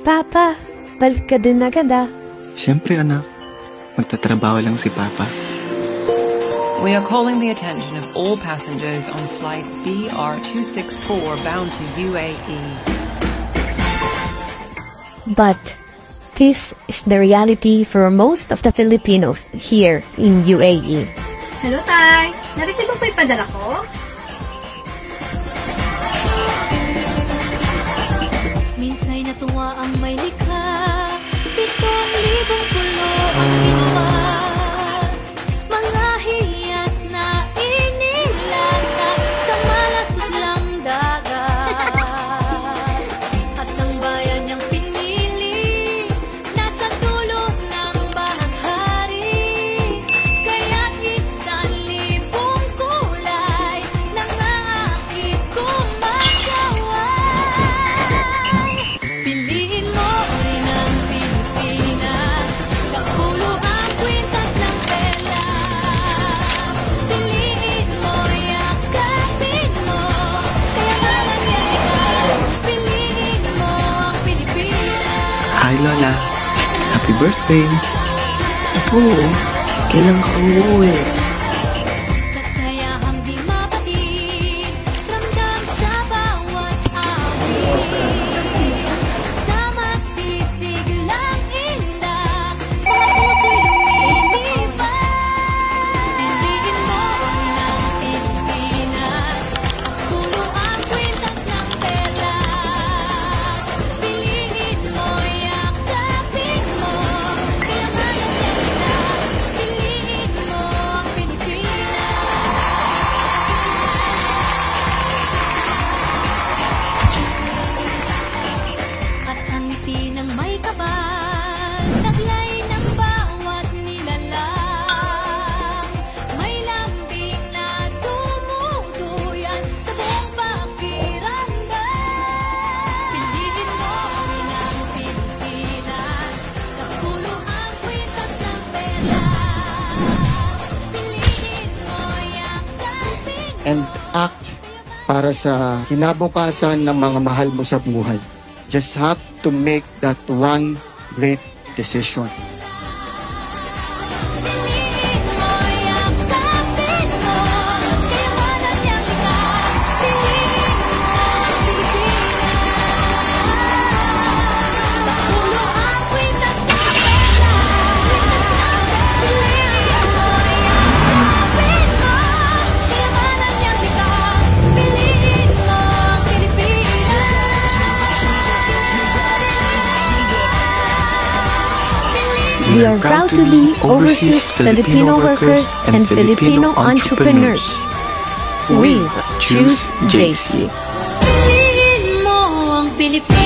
Papa, balik ka din agad ah. Siyempre anak, magtatrabaho lang si Papa. We are calling the attention of all passengers on flight BR264 bound to UAE. But this is the reality for most of the Filipinos here in UAE. Hello, Tay! Nareceive mo pa yung padala ko? Minsa'y natuwa ang may likha, 7,000 pulo ang ginawa. Mga hiyas na inilata sa malasudlang dagat. At ang bayan niyang pinili, nasa dulo ng bahaghari. Kaya't 1,000 kulay nangaakit kumakaway. Piliin mo rin ang Pilipinas, kapulo ang kwintas ng perlas. Piliin mo, yakapin mo, kaya nga nangyayari. Piliin mo ang Pilipinas. Hi Lola, happy birthday! Oo, kailan ka umuwi? Kasayahang di mapatid, ramdam sa bawat awit. Sa masisiglang indah, mga puso'y lumilipad. Piliin mo ng Pilipinas, kapulo ang kwintas ng perlas. Piliin mo, yakapin mo, kaya nga nangyayari. Piliin mo ang Pilipinas. At ang ngiti ng may kapal, taglay ng bawat nilalang. May lambing na tumutuyan sa buong pakiramdam. Piliin mo rin ang Pilipinas, kapulo ang kwintas ng perlas. Piliin mo, yakapin And act para sa kinabukasan ng mga mahal mo sa buhay. Just have to make that one great decision. Piliin mo, yakapin mo, kaya nga nangyayari ka. Piliin mo ang Pilipinas, kapulo ang kwintas ng perlas. Piliin mo, yakapin mo, kaya nga nangyayari ka. Piliin mo ang Pilipinas. We are proud to be overseas Filipino workers and Filipino entrepreneurs. We choose JC. Piliin mo ang Pilipinas.